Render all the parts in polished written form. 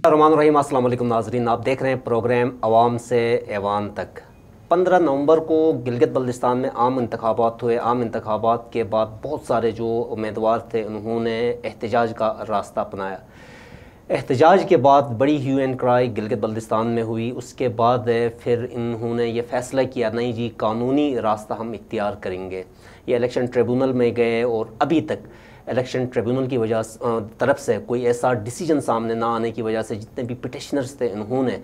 रहमान अस्सलाम वालेकुम नाज़रीन, आप देख रहे हैं प्रोग्राम अवाम से ऐवान तक। 15 नवंबर को गिलगित बल्तिस्तान में आम इंतखाबात हुए। आम इंतखाबात के बाद बहुत सारे जो उम्मीदवार थे उन्होंने एहतजाज का रास्ता अपनाया। एहतजाज के बाद बड़ी hue and cry Gilgit Baltistan में हुई। उसके बाद फिर इन्होंने ये फ़ैसला किया, नहीं जी कानूनी रास्ता हम इख्तियार करेंगे। ये इलेक्शन ट्रिब्यूनल में गए और अभी तक इलेक्शन ट्रिब्यूनल की वजह तरफ से कोई ऐसा डिसीजन सामने ना आने की वजह से जितने भी पिटिशनर्स थे उन्होंने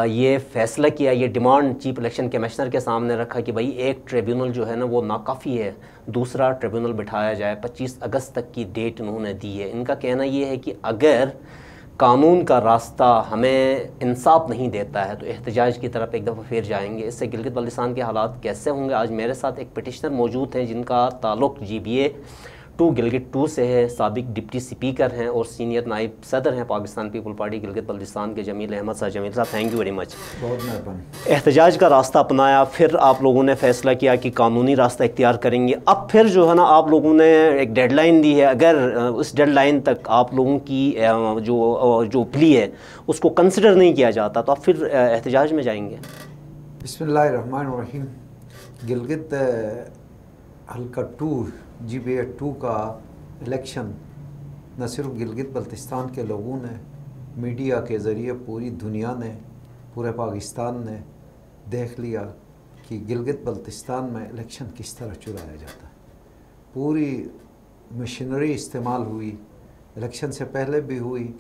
ये फ़ैसला किया, ये डिमांड चीफ इलेक्शन कमिश्नर के सामने रखा कि भाई एक ट्रिब्यूनल जो है ना वो नाकाफ़ी है, दूसरा ट्रिब्यूनल बिठाया जाए। 25 अगस्त तक की डेट उन्होंने दी है। इनका कहना ये है कि अगर कानून का रास्ता हमें इंसाफ नहीं देता है तो एहतजाज की तरफ एक दफ़ा फिर जाएंगे। इससे गिलगित बल्तिस्तान के हालात कैसे होंगे, आज मेरे साथ एक पिटिशनर मौजूद हैं जिनका ताल्लुक़ GBA 2 गिलगित 2 से है। साबिक डिप्टी स्पीकर हैं और सीनियर नायब सदर हैं पाकिस्तान पीपल पार्टी गिलगित बल्तिस्तान के जमील अहमद साहब। जमील साहब, थैंक यू वेरी मच। बहुत मेहरबानी। एहतजाज का रास्ता अपनाया, फिर आप लोगों ने फ़ैसला किया कि कानूनी रास्ता इख्तियार करेंगे। अब फिर जो है ना आप लोगों ने एक डेडलाइन दी है, अगर उस डेडलाइन तक आप लोगों की जो प्ली है उसको कंसिडर नहीं किया जाता तो आप फिर एहतजाज में जाएंगे। बिस्मिल्लाहिर्रहमानिर्रहीम। गिलगित हल्का 2 GBA 2 का इलेक्शन न सिर्फ गिलगित बल्तिस्तान के लोगों ने, मीडिया के ज़रिए पूरी दुनिया ने, पूरे पाकिस्तान ने देख लिया कि गिलगित बल्तिस्तान में इलेक्शन किस तरह चुराया जाता है। पूरी मशीनरी इस्तेमाल हुई, इलेक्शन से पहले भी हुई,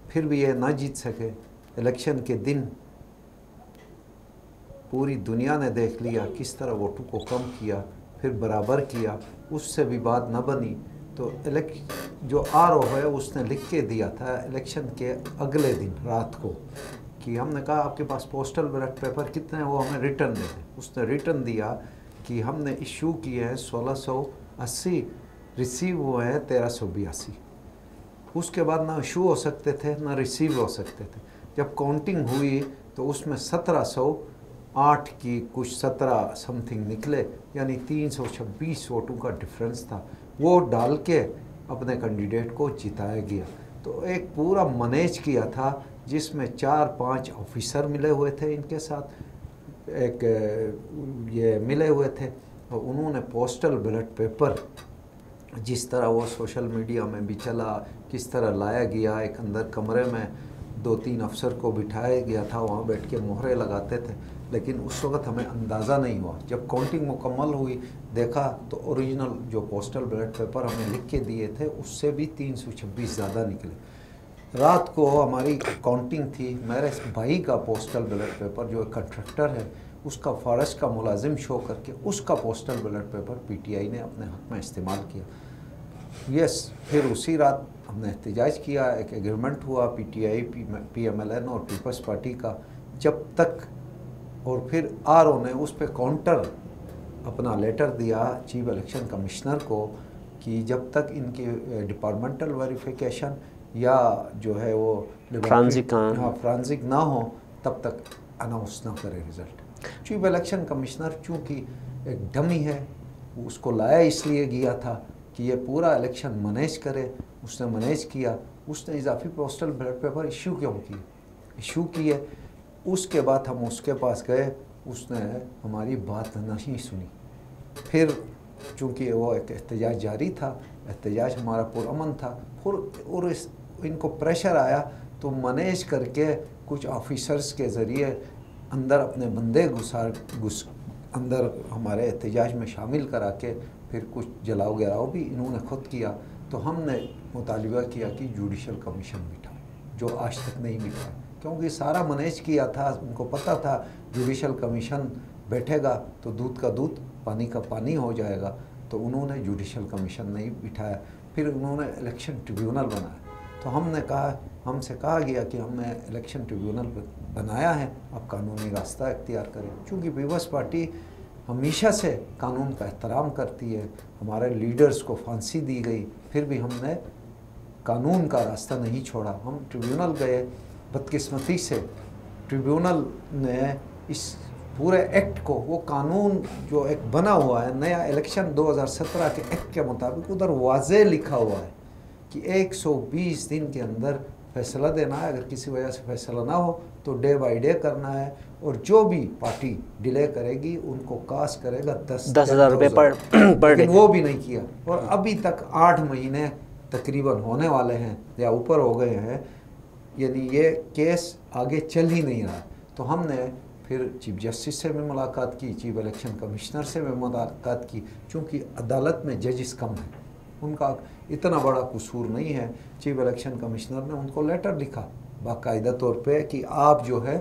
फिर भी ये ना जीत सके। इलेक्शन के दिन पूरी दुनिया ने देख लिया किस तरह वोटों को कम किया, फिर बराबर किया, उससे भी बात न बनी तो जो RO है उसने लिख के दिया था इलेक्शन के अगले दिन रात को कि हमने कहा आपके पास पोस्टल बैलेट पेपर कितने हैं, वो हमें रिटर्न दे दें। उसने रिटर्न दिया कि हमने इशू किए हैं 1680, रिसीव हुए हैं 1382। उसके बाद ना इशू हो सकते थे ना रिसीव हो सकते थे। जब काउंटिंग हुई तो उसमें 1708 की कुछ 17 समथिंग निकले, यानी 326 वोटों का डिफरेंस था। वो डाल के अपने कैंडिडेट को जिताया गया। तो एक पूरा मैनेज किया था जिसमें 4-5 ऑफिसर मिले हुए थे, इनके साथ एक ये मिले हुए थे और उन्होंने पोस्टल बैलेट पेपर जिस तरह वो सोशल मीडिया में भी चला, किस तरह लाया गया, एक अंदर कमरे में 2-3 अफसर को बिठाया गया था, वहाँ बैठ के मोहरे लगाते थे। लेकिन उस वक़्त हमें अंदाज़ा नहीं हुआ। जब काउंटिंग मुकम्मल हुई देखा तो ओरिजिनल जो पोस्टल बैलेट पेपर हमें लिख के दिए थे उससे भी 326 ज़्यादा निकले। रात को हमारी काउंटिंग थी, मेरे भाई का पोस्टल बैलेट पेपर जो एक कंट्रैक्टर है उसका फॉरेस्ट का मुलाजिम शो करके उसका पोस्टल बैलेट पेपर PTI ने अपने हक़ में इस्तेमाल किया। यस, फिर उसी रात हमने एहतजाज किया, एक एग्रीमेंट हुआ PTI, PMLN और पीपल्स पार्टी का। जब तक और फिर RO ने उस पर काउंटर अपना लेटर दिया चीफ इलेक्शन कमिश्नर को कि जब तक इनकी डिपार्टमेंटल वेरिफिकेशन या जो है वो फ्रांसिक ना हो तब तक अनाउंस ना करे रिज़ल्ट। चीफ इलेक्शन कमिश्नर चूँकि एक डमी है, उसको लाया इसलिए गया था कि ये पूरा इलेक्शन मैनेज करे। उसने मैनेज किया, उसने इजाफी पोस्टल बैलेट पेपर इशू किए। उसके बाद हम उसके पास गए, उसने हमारी बात नहीं सुनी। फिर चूँकि वो एक एहतजाज जारी था, एहतजाज हमारा पुरअमन था, और इनको प्रेशर आया तो मैनेज करके कुछ ऑफिसर्स के ज़रिए अंदर अपने बंदे अंदर हमारे एहतजाज में शामिल करा के फिर कुछ जलाओ गिराओ भी इन्होंने ख़ुद किया। तो हमने मुतालिबा किया कि जुडिशल कमीशन बिठाओ, जो आज तक नहीं बिठाया, क्योंकि सारा मैनेज किया था। उनको पता था जुडिशल कमीशन बैठेगा तो दूध का दूध पानी का पानी हो जाएगा, तो उन्होंने जुडिशल कमीशन नहीं बिठाया। फिर उन्होंने इलेक्शन ट्रिब्यूनल बनाया। तो हमसे कहा गया कि हमने इलेक्शन ट्रिब्यूनल बनाया है, अब कानूनी रास्ता इख्तियार करें। चूँकि पीपल्स पार्टी हमेशा से कानून का एहतराम करती है, हमारे लीडर्स को फांसी दी गई, फिर भी हमने कानून का रास्ता नहीं छोड़ा। हम ट्रिब्यूनल गए, बदकिस्मती से ट्रिब्यूनल ने इस पूरे एक्ट को, वो कानून जो एक बना हुआ है नया इलेक्शन 2017 के एक्ट के मुताबिक, उधर वाज़े लिखा हुआ है कि 120 दिन के अंदर फैसला देना है, अगर किसी वजह से फैसला ना हो तो डे बाई डे करना है, और जो भी पार्टी डिले करेगी उनको कास्ट करेगा 10,000 रुपये पर डे। वो भी नहीं किया, और अभी तक 8 महीने तकरीबन होने वाले हैं या ऊपर हो गए हैं, यानी ये केस आगे चल ही नहीं रहा। तो हमने फिर चीफ जस्टिस से भी मुलाकात की, चीफ इलेक्शन कमिश्नर से भी मुलाकात की, चूँकि अदालत में जजेस कम हैं, उनका इतना बड़ा कसूर नहीं है। चीफ इलेक्शन कमिश्नर ने उनको लेटर लिखा बाकायदा तौर पे कि आप जो है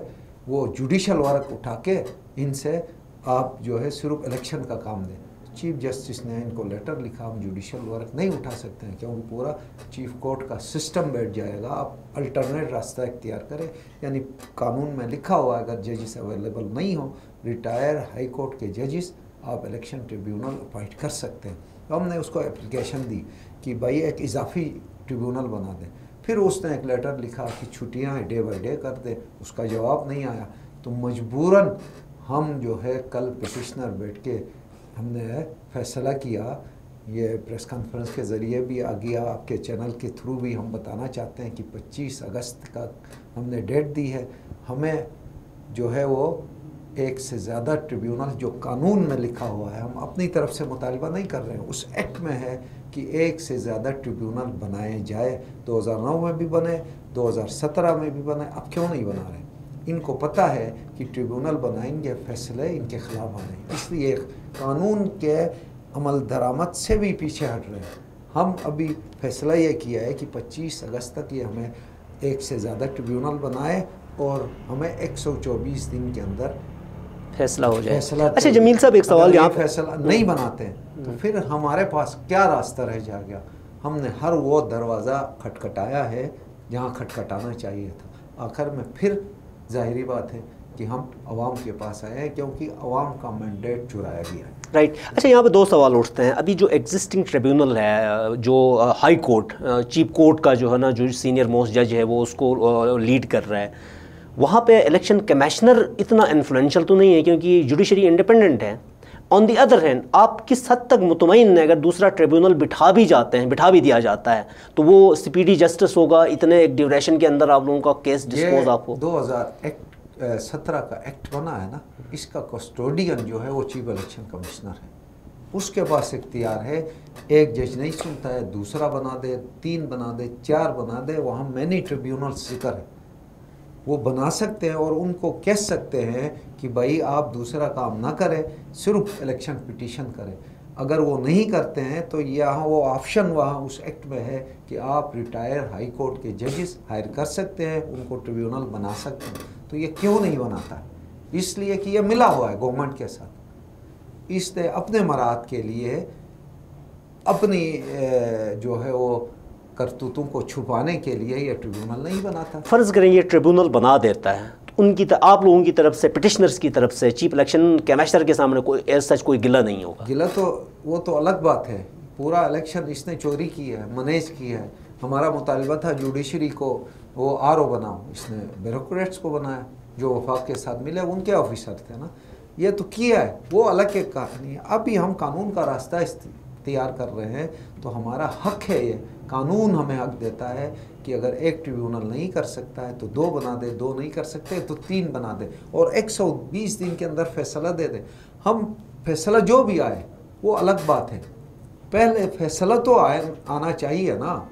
वो जुडिशल वर्क उठा के इनसे आप जो है सिर्फ इलेक्शन का काम दें। चीफ जस्टिस ने इनको लेटर लिखा, हम जुडिशल वर्क नहीं उठा सकते हैं क्योंकि पूरा चीफ कोर्ट का सिस्टम बैठ जाएगा, आप अल्टरनेट रास्ता इख्तियार करें। यानी कानून में लिखा हुआ है अगर जजेस अवेलेबल नहीं हो, रिटायर हाई कोर्ट के जजेस आप इलेक्शन ट्रिब्यूनल अपॉइंट कर सकते हैं। तो हमने उसको एप्लीकेशन दी कि भाई एक इजाफी ट्रिब्यूनल बना दें। फिर उसने एक लेटर लिखा कि छुट्टियाँ डे बाई डे कर दे, उसका जवाब नहीं आया। तो मजबूरन हम जो है कल पिटिशनर बैठ के हमने फैसला किया, ये प्रेस कॉन्फ्रेंस के ज़रिए भी आ गया, आपके चैनल के थ्रू भी हम बताना चाहते हैं कि 25 अगस्त का हमने डेट दी है। हमें जो है वो एक से ज़्यादा ट्रिब्यूनल जो कानून में लिखा हुआ है, हम अपनी तरफ से मुतालबा नहीं कर रहे हैं, उस एक्ट में है कि एक से ज़्यादा ट्रिब्यूनल बनाए जाए। 2009 में भी बने, 2017 में भी बने, अब क्यों नहीं बना रहे? इनको पता है कि ट्रिब्यूनल बनाएंगे फैसले इनके ख़िलाफ़ आने, इसलिए कानून के अमल दरामद से भी पीछे हट रहे हैं। हम अभी फैसला ये किया है कि 25 अगस्त तक ये हमें एक से ज़्यादा ट्रिब्यूनल बनाए और हमें 124 दिन के अंदर फैसला हो जाए। अच्छा जमील साहब, एक सवाल यहाँ फैसला नहीं बनाते हैं तो फिर हमारे पास क्या रास्ता रह जाएगा? हमने हर वो दरवाज़ा खटखटाया है जहाँ खटखटाना चाहिए था। आखिर में फिर जाहिरी बात है कि हम अवाम के पास आए हैं क्योंकि अवाम का मैंडेट चुराया गया है। राइट। अच्छा यहाँ पे दो सवाल उठते हैं। अभी जो एग्जिस्टिंग ट्रिब्यूनल है, जो हाई कोर्ट चीफ कोर्ट का जो है ना, जो सीनियर मोस्ट जज है वो उसको लीड कर रहा है, वहाँ पे इलेक्शन कमिश्नर इतना इन्फ्लुएंशियल तो नहीं है क्योंकि जुडिशरी इंडिपेंडेंट है। ऑन दी अदर हैंड आप किस हद तक मुतमईन हैं अगर दूसरा ट्रिब्यूनल बिठा भी दिया जाता है तो वो स्पीडी जस्टिस होगा, इतने एक ड्यूरेशन के अंदर आप लोगों का केस डिस्पोज आपको? 2017 का एक्ट बना है ना, इसका कस्टोडियन जो है वो चीफ इलेक्शन कमिश्नर है। उसके पास इख्तियार है, एक जज नहीं सुनता है, दूसरा बना दे, 3 बना दे, 4 बना दे, वहाँ मैनी ट्रिब्यूनल जिक्र है, वो बना सकते हैं और उनको कह सकते हैं कि भाई आप दूसरा काम ना करें, सिर्फ इलेक्शन पिटीशन करें। अगर वो नहीं करते हैं तो यहाँ वो ऑप्शन वहाँ उस एक्ट में है कि आप रिटायर हाई कोर्ट के जजेस हायर कर सकते हैं, उनको ट्रिब्यूनल बना सकते हैं। तो ये क्यों नहीं बनाता? इसलिए कि ये मिला हुआ है गवर्नमेंट के साथ, इसलिए अपने मराद के लिए अपनी जो है वो करतूतों को छुपाने के लिए ये ट्रिब्यूनल नहीं बनाता। फ़र्ज़ करें ये ट्रिब्यूनल बना देता है तो उनकी आप लोगों की तरफ से, पिटिशनर्स की तरफ से चीफ इलेक्शन कमिश्नर के सामने कोई एज सच कोई गिला नहीं होगा? गिला तो वो तो अलग बात है, पूरा इलेक्शन इसने चोरी की है, मैनेज की है। हमारा मुतालबा था जुडिशरी को वो आरओ बनाओ, इसने ब्यूरोक्रेट्स को बनाया जो वफाक के साथ मिले, उनके ऑफिसर थे ना, ये तो किया है, वो अलग एक कहानी है। अभी हम कानून का रास्ता तैयार कर रहे हैं तो हमारा हक है, ये कानून हमें हक देता है कि अगर एक ट्रिब्यूनल नहीं कर सकता है तो 2 बना दे, 2 नहीं कर सकते तो 3 बना दे और 120 दिन के अंदर फैसला दे दे। हम फैसला जो भी आए वो अलग बात है, पहले फैसला तो आना चाहिए ना।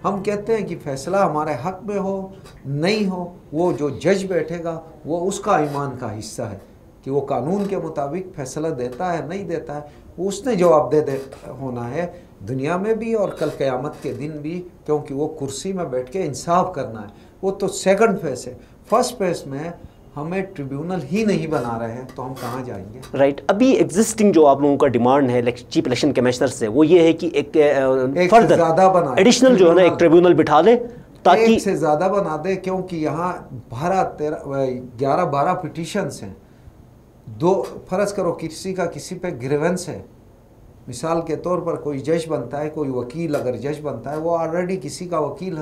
हम कहते हैं कि फैसला हमारे हक में हो नहीं हो, वो जो जज बैठेगा वो उसका ईमान का हिस्सा है कि वो कानून के मुताबिक फैसला देता है नहीं देता है, उसने जवाब दे होना है दुनिया में भी और कल क़यामत के दिन भी, क्योंकि वो कुर्सी में बैठ के इंसाफ करना है। वो तो सेकंड फेस है, फर्स्ट फेस में हमें ट्रिब्यूनल ही नहीं बना रहे हैं तो हम कहाँ जाएंगे? राइट। अभी एग्जिस्टिंग जो आप लोगों का डिमांड है चीफ इलेक्शन कमिश्नर से वो ये है कि एक फर्दर ज़्यादा बना एडिशनल जो है ना एक ट्रिब्यूनल बिठा ले ताकि एक से ज़्यादा बना दे, क्योंकि यहाँ 11-12 पिटिशन्स हैं। फ़र्ज़ करो किसी का किसी पे ग्रीवेंस है, मिसाल के तौर पर कोई जज बनता है, कोई वकील अगर जज बनता है, वो ऑलरेडी किसी का वकील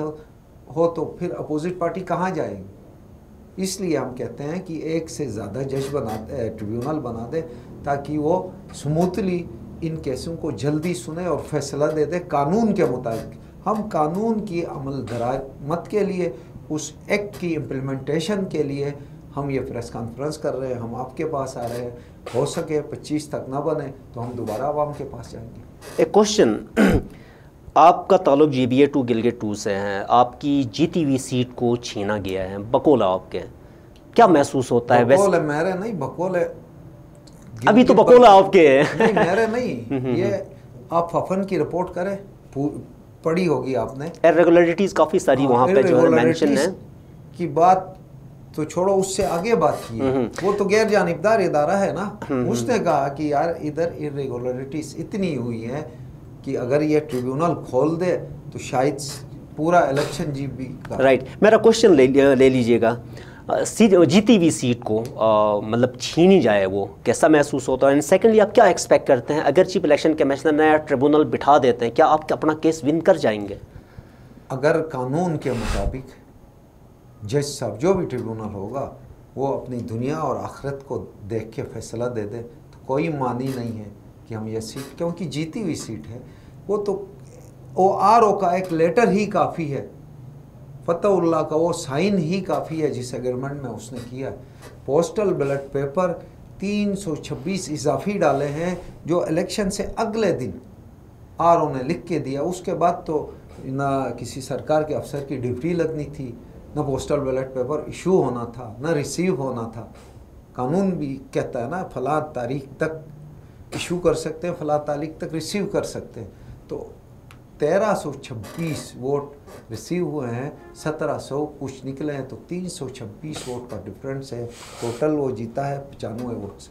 हो तो फिर अपोजिट पार्टी कहाँ जाएगी? इसलिए हम कहते हैं कि एक से ज़्यादा जज ट्रिब्यूनल बना दे ताकि वो स्मूथली इन केसों को जल्दी सुने और फैसला दे दे कानून के मुताबिक। हम कानून की अमल दरामद के लिए, उस एक्ट की इम्प्लीमेंटेशन के लिए हम ये प्रेस कॉन्फ्रेंस कर रहे हैं, हम आपके पास आ रहे हैं। हो सके 25 तक ना बने तो हम दोबारा आवाम के पास जाएंगे। एक क्वेश्चन, आपका ताल्लुक GBA 2 गिलगित 2 से है, आपकी जीती हुई सीट को छीना गया है, बकौल आपके, क्या महसूस होता है? बकौल है मेरे नहीं, बकौल है अभी तो बकौल आपके है। नहीं मेरे नहीं, ये आप फफन की रिपोर्ट करें, पढ़ी होगी आपने, इरेगुलरिटीज काफ़ी सारी वहाँ पे जो है मेंशन है की बात तो छोड़ो, उससे आगे बात की है। वो तो गैर जानिबदार इदारा है ना, उसने कहा कि यार इधर इरेगुलरिटीज इतनी हुई है कि अगर ये ट्रिब्यूनल खोल दे तो शायद पूरा इलेक्शन जीत भी। राइट, मेरा क्वेश्चन ले लीजिएगा, जीती हुई सीट को मतलब छीनी जाए, वो कैसा महसूस होता है? एंड सेकेंडली, आप क्या एक्सपेक्ट करते हैं अगर चीफ इलेक्शन कमिश्नर नया ट्रिब्यूनल बिठा देते हैं, क्या आप अपना केस विन कर जाएंगे? अगर कानून के मुताबिक जज साहब जो भी ट्रिब्यूनल होगा वो अपनी दुनिया और आखिरत को देख के फैसला दे दे तो कोई मानी नहीं है कि हम ये सीट, क्योंकि जीती हुई सीट है, वो तो ORO का एक लेटर ही काफ़ी है, फतहुल्लाह का वो साइन ही काफ़ी है जिस एग्रीमेंट में उसने किया है। पोस्टल बैलेट पेपर 326 इजाफी डाले हैं जो इलेक्शन से अगले दिन RO ने लिख के दिया। उसके बाद तो ना किसी सरकार के अफसर की ड्यूटी लगनी थी, ना पोस्टल बैलेट पेपर इशू होना था, ना रिसीव होना था। कानून भी कहता है ना फला तारीख तक इशू कर सकते हैं, फला तारीख तक रिसीव कर सकते हैं। तो 1326 वोट रिसीव हुए हैं, 1700 कुछ निकले हैं, तो 326 वोट का डिफरेंस है। टोटल वो जीता है 95 वोट से,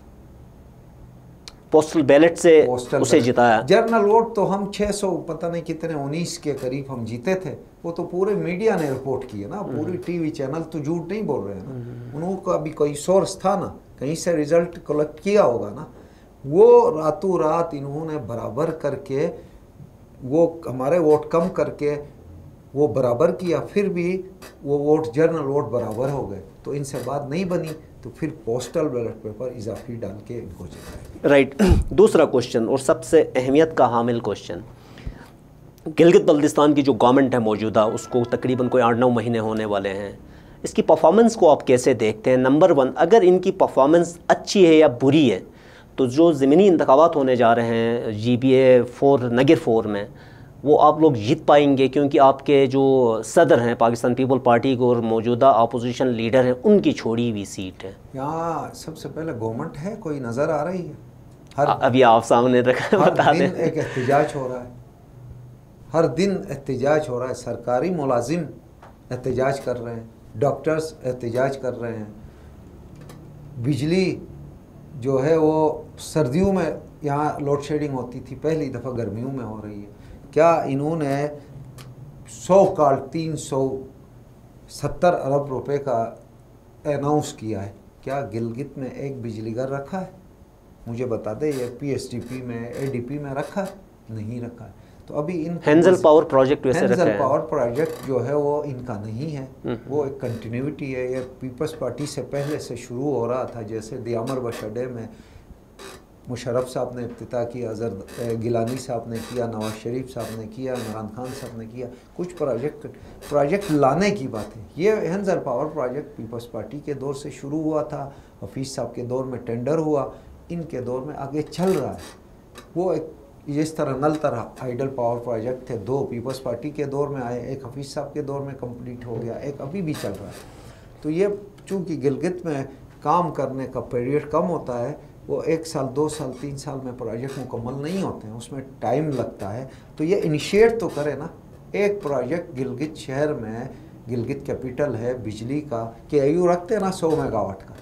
पोस्टल बैलेट से उसे जिताया। जर्नल वोट तो हम 600 पता नहीं कितने 19 के करीब हम जीते थे। वो तो पूरे मीडिया ने रिपोर्ट की है ना, पूरी टीवी चैनल तो झूठ नहीं बोल रहे हैं ना, उनको अभी कोई सोर्स था ना, कहीं से रिजल्ट कलेक्ट किया होगा ना। वो रातों रात इन्होंने बराबर करके, वो हमारे वोट कम करके वो बराबर किया, फिर भी वो वोट जर्नल वोट बराबर हो गए। तो इनसे बात नहीं बनी तो फिर पोस्टल बैलेट पेपर इजाफी डाल के इनको जिताया। राइट, दूसरा क्वेश्चन और सबसे अहमियत का हामिल क्वेश्चन, गिलगित बल्तिस्तान की जो गवर्नमेंट है मौजूदा, उसको तकरीबन कोई 8-9 महीने होने वाले हैं, इसकी परफॉर्मेंस को आप कैसे देखते हैं? नंबर 1, अगर इनकी परफॉर्मेंस अच्छी है या बुरी है, तो जो ज़मीनी इंतखाबात होने जा रहे हैं GBA 4 नगर 4 में, वो आप लोग जीत पाएंगे? क्योंकि आपके जो सदर हैं पाकिस्तान पीपल पार्टी को और मौजूदा अपोजिशन लीडर हैं, उनकी छोड़ी हुई सीट है। यहाँ सबसे पहले गवर्नमेंट है, कोई नज़र आ रही है? अभी आप सामने रखा, बता दें। एक एहतजाज हो रहा है, हर दिन एहतजाज हो रहा है। सरकारी मुलाजिम एहतजाज कर रहे हैं, डॉक्टर्स एहतजाज कर रहे हैं। बिजली जो है वो सर्दियों में यहाँ लोड शेडिंग होती थी, पहली दफ़ा गर्मियों में हो रही है। क्या इन्होंने 370 अरब रुपए का अनाउंस किया है? क्या गिलगित में एक बिजली घर रखा है? मुझे बता दे, ये PSDP में ADP में रखा है? नहीं रखा है। तो अभी इन हेंजल पावर प्रोजेक्ट वैसे रखा है। हेंजल पावर प्रोजेक्ट जो है वो इनका नहीं है, वो एक कंटिन्यूटी है। ये पीपल्स पार्टी से पहले से शुरू हो रहा था, जैसे दियामर बशडे में मुशर्रफ साहब ने इफ्तिताह किया, गिलानी साहब ने किया, नवाज शरीफ साहब ने किया, इमरान खान साहब ने किया। कुछ प्रोजेक्ट लाने की बात है। ये Hanzel power project peoples party के दौर से शुरू हुआ था, हफीज़ साहब के दौर में टेंडर हुआ, इनके दौर में आगे चल रहा है। वो एक जिस तरह नल तरह आइडल पावर प्रोजेक्ट थे, 2 पीपल्स पार्टी के दौर में आए, एक हफीज़ साहब के दौर में कंप्लीट हो गया, एक अभी भी चल रहा है। तो ये चूँकि गिलगित में काम करने का पीरियड कम होता है, वो 1 साल 2 साल 3 साल में प्रोजेक्ट मुकम्मल नहीं होते हैं, उसमें टाइम लगता है। तो ये इनिशिएट तो करे ना एक प्रोजेक्ट। गिलगित शहर में, गिलगित कैपिटल है बिजली का, KIU रखते ना 100 मेगावाट का।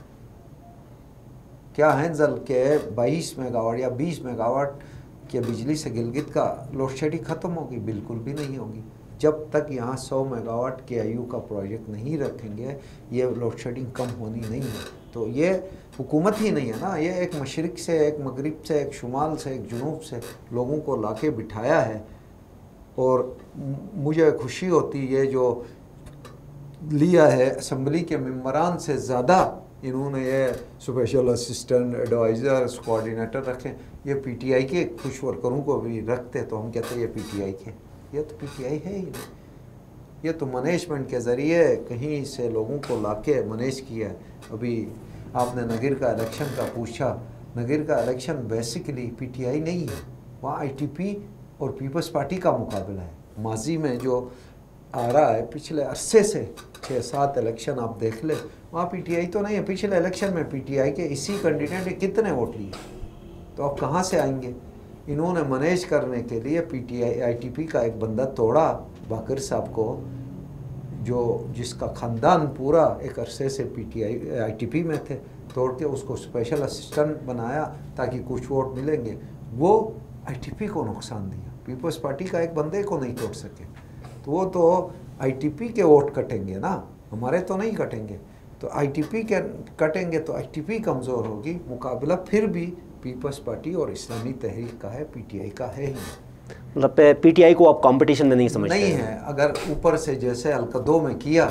क्या हेंजल के 22 मेगावाट या 20 मेगावाट के बिजली से गिलगित का लोड शेडिंग ख़त्म होगी? बिल्कुल भी नहीं होगी। जब तक यहाँ 100 मेगावाट KIU का प्रोजेक्ट नहीं रखेंगे, ये लोड शेडिंग कम होनी नहीं है। तो ये हुकूमत ही नहीं है ना, ये एक मशरिक़ से, एक मगरिब से, एक शुमाल से, एक जुनूब से लोगों को लाके बिठाया है। और मुझे खुशी होती है जो लिया है असम्बली के मेंबरान से ज़्यादा इन्होंने ये स्पेशल असिस्टेंट, एडवाइज़र, कोऑर्डिनेटर रखे। ये PTI के कुछ वर्करों को भी रखते तो हम कहते हैं ये PTI के, ये तो पीटीआई है ही नहीं। ये तो मैनेजमेंट के ज़रिए कहीं से लोगों को लाके मैनेज किया है। अभी आपने नगीर का इलेक्शन का पूछा, नगीर का इलेक्शन बेसिकली पीटीआई नहीं है, वहाँ आईटीपी और पीपल्स पार्टी का मुकाबला है। माजी में जो आ रहा है पिछले अरसे से 6-7 इलेक्शन आप देख ले, वहाँ पीटीआई तो नहीं है। पिछले इलेक्शन में पीटीआई के इसी कैंडिडेट ने कितने वोट लिए, तो अब कहाँ से आएंगे? इन्होंने मैनेज करने के लिए पीटीआई आईटीपी का एक बंदा तोड़ा, बाकर साहब को, जो जिसका ख़ानदान पूरा एक अरसे से पीटीआई आईटीपी में थे, तोड़ के उसको स्पेशल असिस्टेंट बनाया ताकि कुछ वोट मिलेंगे। वो आईटीपी को नुकसान दिया, पीपल्स पार्टी का एक बंदे को नहीं तोड़ सके। तो वो तो आईटीपी के वोट कटेंगे ना, हमारे तो नहीं कटेंगे। तो आईटीपी के कटेंगे तो आईटीपी कमज़ोर होगी। मुकाबला फिर भी पीपल्स पार्टी और इस्लामी तहरीक का है, पीटीआई का है ही। मतलब पीटीआई को आप कंपटीशन में नहीं समझते? नहीं है। अगर ऊपर से जैसे अलकदो में किया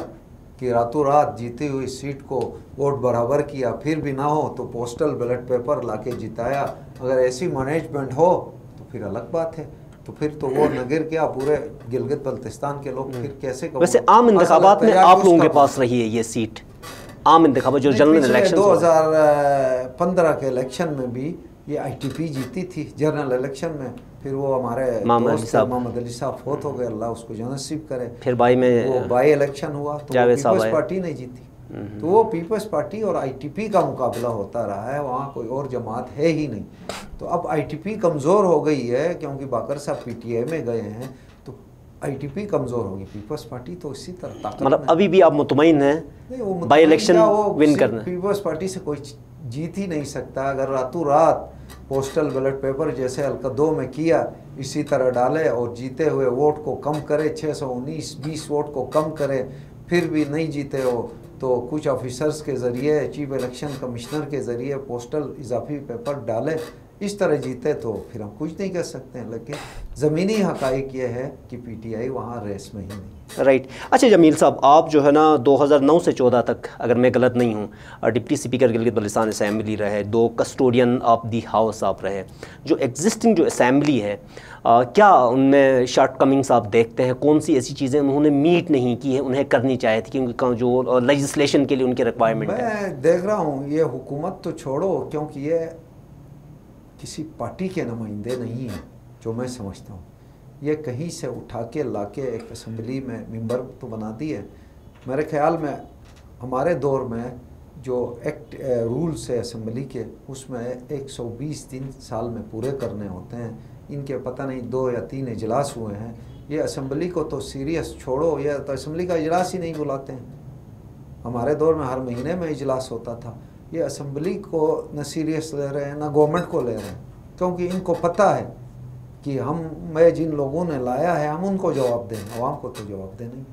कि रातों रात जीती हुई सीट को वोट बराबर किया, फिर भी ना हो तो पोस्टल बैलेट पेपर लाके जिताया, अगर ऐसी मैनेजमेंट हो तो फिर अलग बात है। तो फिर तो वो नगर क्या पूरे गिलगित बल्तिस्तान के लोग फिर कैसे कहोगे? वैसे आम इंतखाबात में आप लोगों के पास रही है ये सीट, आम इंतखाबात जो जनरल इलेक्शन 2015 के इलेक्शन में भी ये आईटीपी जीती थी जनरल इलेक्शन में। फिर वो हमारे मोहम्मद अली साहब फोत हो गए, अल्लाह उसको जो नसीब करे। फिर बाई में वो बाई इलेक्शन हुआ तो पीपल्स पार्टी नहीं जीती। तो वो पीपल्स पार्टी और आईटीपी का मुकाबला होता रहा है, वहाँ कोई और जमात है ही नहीं। तो अब आईटीपी कमज़ोर हो गई है क्योंकि बाकर साहब पीटीआई में गए हैं, तो आईटीपी कमज़ोर होगी। पीपल्स पार्टी तो इसी तरह ताकत, मतलब अभी भी आप मुतमईन हैं बाई इलेक्शन विन करना? पीपल्स पार्टी से कोई जीत ही नहीं सकता। अगर रातों रात पोस्टल बैलेट पेपर जैसे अलकदो में किया इसी तरह डाले और जीते हुए वोट को कम करे, 619-20 वोट को कम करे, फिर भी नहीं जीते हो तो कुछ ऑफिसर्स के ज़रिए, चीफ इलेक्शन कमिश्नर के ज़रिए पोस्टल इजाफी पेपर डाले, इस तरह जीते तो फिर हम कुछ नहीं कर सकते हैं। लेकिन ज़मीनी हक़ाइक़ ये है कि पीटीआई वहाँ रेस में ही नहीं। राइट। अच्छा जमील साहब, आप जो है ना 2009 से 14 तक, अगर मैं गलत नहीं हूँ, deputy speaker Gilgit Baltistan assembly रहे, 2 कस्टोडियन ऑफ दी हाउस आप रहे। जो एग्जिस्टिंग जो असम्बली है, क्या उनमें शॉर्ट कमिंग्स आप देखते हैं? कौन सी ऐसी चीज़ें उन्होंने मीट नहीं की है, उन्हें करनी चाहिए थी, क्योंकि जो लेजिस्लेशन के लिए उनकी रिक्वायरमेंट है? मैं देख रहा हूँ ये हुकूमत तो छोड़ो, क्योंकि ये किसी पार्टी के नुमाइंदे नहीं हैं जो मैं समझता हूँ। ये कहीं से उठा के ला के एक असम्बली में मेंबर तो बना दिए। मेरे ख्याल में हमारे दौर में जो एक्ट रूल्स है असम्बली के, उसमें 120 दिन साल में पूरे करने होते हैं। इनके पता नहीं 2 या 3 इजलास हुए हैं। ये असम्बली को तो सीरियस छोड़ो, ये तो असम्बली का इजलास ही नहीं बुलाते हैं। हमारे दौर में हर महीने में इजलास होता था। ये असम्बली को न सीरियस ले रहे हैं, न गवर्नमेंट को ले रहे हैं, क्योंकि इनको पता है कि मैं जिन लोगों ने लाया है हम उनको जवाब दें, अवाम को तो जवाब देना ही।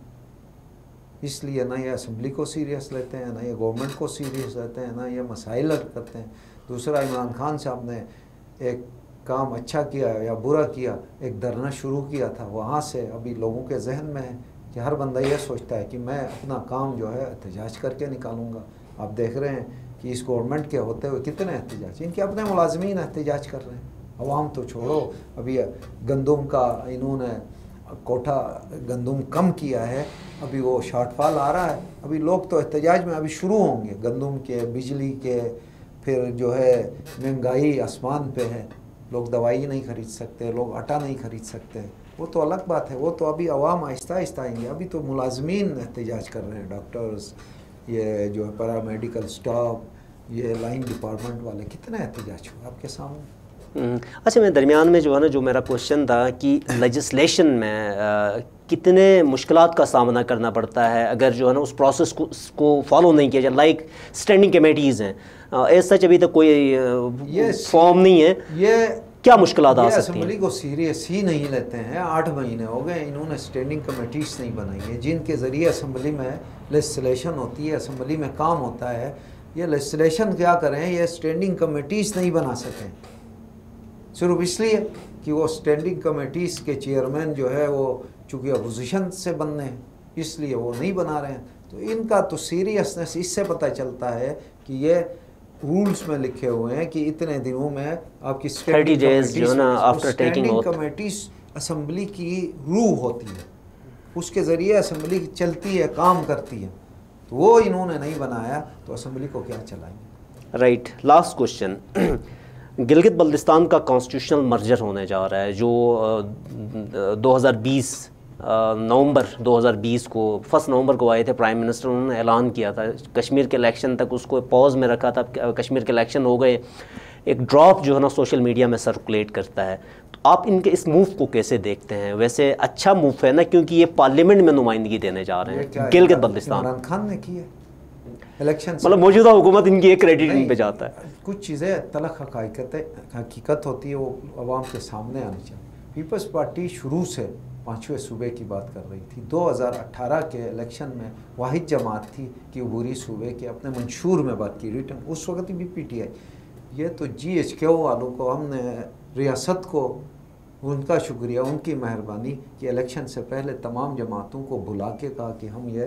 इसलिए ना ये असम्बली को सीरियस लेते हैं, ना ये गवर्नमेंट को सीरियस लेते हैं, ना ये मसाइल करते हैं। दूसरा, इमरान खान साहब ने एक काम अच्छा किया या बुरा किया, एक धरना शुरू किया था, वहाँ से अभी लोगों के जहन में है कि हर बंदा ये सोचता है कि मैं अपना काम जो है एहतजाज करके निकालूंगा। आप देख रहे हैं कि इस गवर्नमेंट के होते हुए कितने एहतजाज, इनके अपने मुलाजमीन एहतजाज कर रहे हैं। अवाम तो छोड़ो, अभी गंदम का इन्होंने कोटा गंदम कम किया है, अभी वो शॉर्टफॉल आ रहा है। अभी लोग तो एहतजाज में अभी शुरू होंगे, गंदम के, बिजली के, फिर जो है महंगाई आसमान पे है, लोग दवाई नहीं खरीद सकते, लोग आटा नहीं खरीद सकते। वो तो अलग बात है, वो तो अभी अवाम आहिस्ता आहिस्ता आएंगे। अभी तो मुलाजमीन एहतजाज कर रहे हैं, डॉक्टर्स, ये जो है पैरामेडिकल स्टाफ, ये लाइन डिपार्टमेंट वाले, कितने एहतजाज हुए आपके सामने। अच्छा, मैं दरमियान में जो है ना, जो मेरा क्वेश्चन था कि लेजिस्लेशन में कितने मुश्किलात का सामना करना पड़ता है अगर जो है ना उस प्रोसेस को फॉलो नहीं किया जाए। लाइक स्टैंडिंग कमेटीज़ हैं, एज सच अभी तक कोई फॉर्म नहीं है, ये क्या मुश्किलात आ सकती हैं? असम्बली को सीरियस ही नहीं लेते हैं। 8 महीने हो गए इन्होंने स्टैंडिंग कमेटीज़ नहीं बनाई है जिनके ज़रिए असम्बली में लेजिस्लेशन होती है, असम्बली में काम होता है। ये लेजिस्लेशन क्या करें, ये स्टैंडिंग कमेटीज़ नहीं बना सकें, सिर्फ इसलिए कि वो स्टैंडिंग कमेटीज़ के चेयरमैन जो है वो चूँकि अपोजिशन से बनने हैं, इसलिए वो नहीं बना रहे हैं। तो इनका तो सीरियसनेस इससे पता चलता है कि ये रूल्स में लिखे हुए हैं कि इतने दिनों में आपकी स्टैंडिंग कमेटीज़ असम्बली की रूह होती है, उसके ज़रिए असम्बली चलती है, काम करती है। तो वो इन्होंने नहीं बनाया तो असम्बली को क्या चलाएंगे। Right, last question. Gilgit Baltistan का कॉन्स्टिट्यूशनल मर्जर होने जा रहा है, जो 2020 नवंबर 2020 को 1 नवंबर को आए थे प्राइम मिनिस्टर, उन्होंने ऐलान किया था। कश्मीर के इलेक्शन तक उसको पॉज में रखा था, कश्मीर के इलेक्शन हो गए। एक ड्रॉप जो है ना सोशल मीडिया में सर्कुलेट करता है। तो आप इनके इस मूव को कैसे देखते हैं? वैसे अच्छा मूव है ना, क्योंकि ये पार्लियामेंट में नुमाइंदगी देने जा रहे हैं गिलगित बल्तिस्तान। इमरान खान ने की है इलेक्शन, मतलब मौजूदा हुकूमत इनकी एक क्रेडिट इन पे जाता है। कुछ चीज़ें तलख हकीकत होती है, वो अवाम के सामने आनी चाहिए। पीपल्स पार्टी शुरू से 5वें सूबे की बात कर रही थी। 2018 के इलेक्शन में वाहिद जमात थी कि अबूरी सूबे के अपने मंशूर में बात की, रिटर्न उस वक्त भी PTI। ये तो GHQ वालों को, हमने रियासत को उनका शुक्रिया, उनकी मेहरबानी कि इलेक्शन से पहले तमाम जमातों को बुला के कहा कि हम ये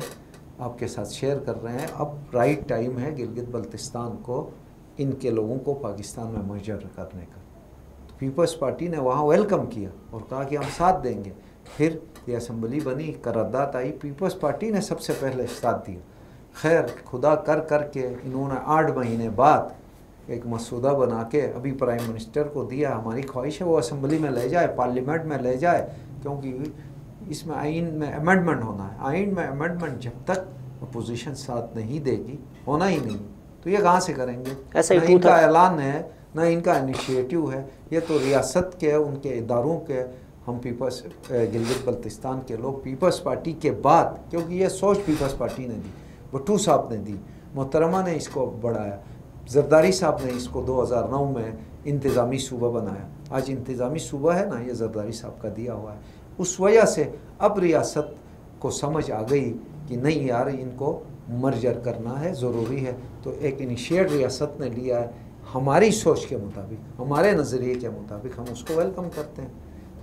आपके साथ शेयर कर रहे हैं, अब राइट टाइम है गिलगित बल्तिस्तान को, इनके लोगों को पाकिस्तान में मर्जर करने का। तो पीपल्स पार्टी ने वहाँ वेलकम किया और कहा कि हम साथ देंगे। फिर ये असम्बली बनी, करारदाद आई, पीपल्स पार्टी ने सबसे पहले साथ दिया। खैर खुदा कर के इन्होंने 8 महीने बाद एक मसूदा बना के अभी प्राइम मिनिस्टर को दिया। हमारी ख्वाहिश है वो असम्बली में ले जाए, पार्लियामेंट में ले जाए, क्योंकि इसमें आइन में अमेंडमेंट होना है। आइन में अमेंडमेंट जब तक अपोजिशन साथ नहीं देगी, होना ही नहीं, तो ये कहाँ से करेंगे। ऐसा ना इनका ऐलान है, ना इनका इनिशिएटिव है, ये तो रियासत के उनके इदारों के, हम पीपल्स गिलगित बल्तिस्तान के लोग पीपल्स पार्टी के बाद, क्योंकि ये सोच पीपल्स पार्टी ने दी, भुट्टो साहब ने दी, मोहतरमा ने इसको बढ़ाया, जरदारी साहब ने इसको 2009 में इंतज़ामी सूबा बनाया। आज इंतज़ामी सूबा है ना, ये जरदारी साहब का दिया हुआ है। उस वजह से अब रियासत को समझ आ गई कि नहीं यार, इनको मर्जर करना है, ज़रूरी है। तो एक इनिशिएट रियासत ने लिया है, हमारी सोच के मुताबिक, हमारे नज़रिए के मुताबिक, हम उसको वेलकम करते हैं।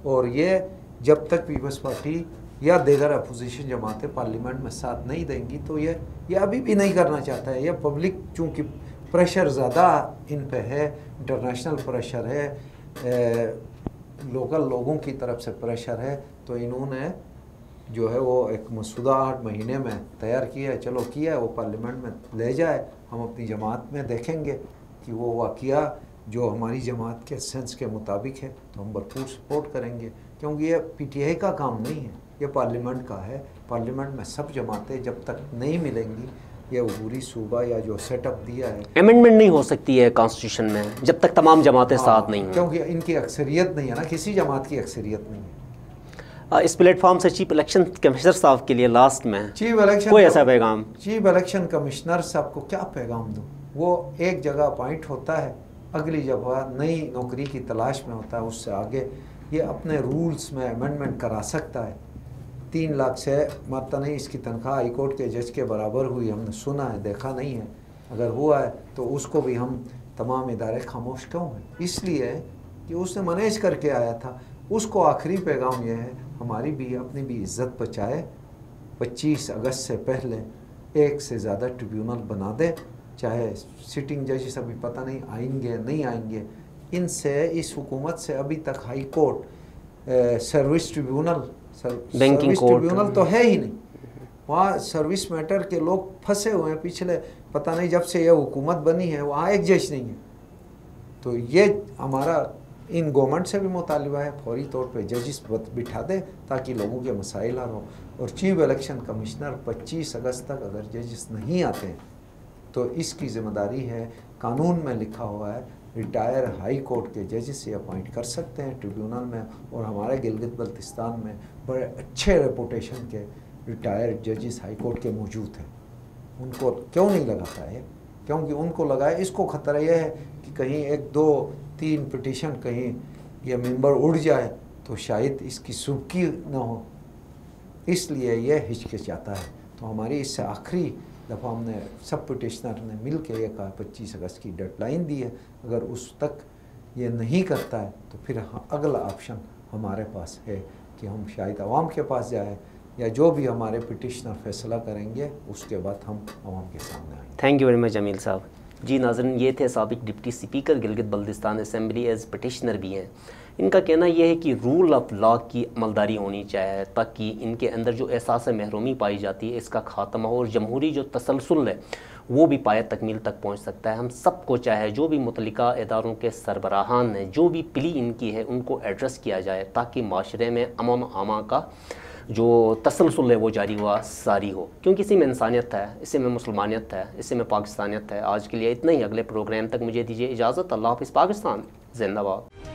और ये जब तक पीपल्स पार्टी या दीगर अपोजिशन जमातें पार्लियामेंट में साथ नहीं देंगी, तो ये अभी भी नहीं करना चाहता है। ये पब्लिक चूँकि प्रेशर ज़्यादा इन पे है, इंटरनेशनल प्रेशर है, लोकल लोगों की तरफ से प्रेशर है, तो इन्होंने जो है वो एक मसूदा 8 महीने में तैयार किया है। चलो किया है, वो पार्लियामेंट में ले जाए, हम अपनी जमात में देखेंगे कि वो वाक़या जो हमारी जमात के सेंस के मुताबिक है, तो हम भरपूर सपोर्ट करेंगे। क्योंकि ये PTI का काम नहीं है, ये पार्लियामेंट का है। पार्लियामेंट में सब जमातें जब तक नहीं मिलेंगी, ये अबूरी सूबा या जो सेटअप दिया है, अमेंडमेंट नहीं हो सकती है कॉन्स्टिट्यूशन में जब तक तमाम जमातें साथ नहीं हैं, क्योंकि इनकी अक्सरियत नहीं है ना, किसी जमात की अक्सरियत नहीं है। इस प्लेटफॉर्म से चीफ इलेक्शन कमिश्नर साहब के लिए लास्ट में चीफ इलेक्शन कोई ऐसा पैगाम? चीफ इलेक्शन कमिश्नर साहब को क्या पैगाम दूँ? वो एक जगह अपॉइंट होता है, अगली जगह नई नौकरी की तलाश में होता है, उससे आगे ये अपने रूल्स में अमेंडमेंट करा सकता है। 3 लाख से मारता नहीं, इसकी तनख्वाह हाई कोर्ट के जज के बराबर हुई, हमने सुना है, देखा नहीं है। अगर हुआ है तो उसको भी हम तमाम इदारे खामोश क्यों हैं? इसलिए कि उसने मैनेज करके आया था। उसको आखिरी पैगाम यह है, हमारी भी अपनी भी इज़्ज़त बचाए, 25 अगस्त से पहले 1 से ज़्यादा ट्रिब्यूनल बना दे, चाहे सिटिंग जजेस अभी पता नहीं आएंगे नहीं आएंगे। इनसे, इस हुकूमत से अभी तक high court, service tribunal, service tribunal तो है ही नहीं। वहाँ सर्विस मैटर के लोग फंसे हुए हैं पिछले, पता नहीं जब से यह हुकूमत बनी है, वहाँ एक जज नहीं है। तो ये हमारा इन गवर्नमेंट से भी मुतालिबा है, फौरी तौर पे जजिस बिठा दे ताकि लोगों के मसाइल हल हों। और चीफ इलेक्शन कमिश्नर 25 अगस्त तक अगर जजिस नहीं आते हैं तो इसकी ज़िम्मेदारी है, कानून में लिखा हुआ है, रिटायर हाई कोर्ट के जजेस से अपॉइंट कर सकते हैं ट्रिब्यूनल में। और हमारे गिलगित बल्तिस्तान में बड़े अच्छे रेपुटेशन के रिटायर्ड जजेस हाई कोर्ट के मौजूद हैं। उनको क्यों नहीं लगाता है? क्योंकि उनको लगाए, इसको ख़तरा यह है कि कहीं 1, 2, 3 पिटीशन कहीं ये मेंबर उड़ जाए तो शायद इसकी सुबकी न हो, इसलिए यह हिचकिचाता है। तो हमारी इससे आखिरी दफ़ा हमने सब पिटिशनर ने मिल के ये कहा 25 अगस्त की डेडलाइन दी है। अगर उस तक ये नहीं करता है तो फिर अगला ऑप्शन हमारे पास है कि हम शायद आवाम के पास जाए, या जो भी हमारे पिटिशनर फैसला करेंगे उसके बाद हम आवाम के सामने आएंगे। Thank you very much Jameel साहब। जी नाज़रीन, ये थे साबिक deputy speaker Gilgit Baltistan assembly, as petitioner भी हैं। इनका कहना यह है कि रूल ऑफ लॉ की अमलदारी होनी चाहिए ताकि इनके अंदर जो एहसास महरूमी पाई जाती है इसका ख़ात्मा हो और जमहूरी जो तसलसल है वो भी पाए तकमील तक पहुँच सकता है। हम सबको चाहे जो भी मुतल्लिका इदारों के सरबराहान हैं, जो भी प्ली इनकी है, उनको एड्रेस किया जाए ताकि माशरे में अमन आमा का जो तसलसल है वो जारी हुआ सारी हो, क्योंकि इसी में इंसानियत है, इसी में मुसलमानियत है, इसी में पाकिस्तानियत है। आज के लिए इतना ही, अगले प्रोग्राम तक मुझे दीजिए इजाज़त। अल्लाह हाफ़िज़। पाकिस्तान जिंदाबाद।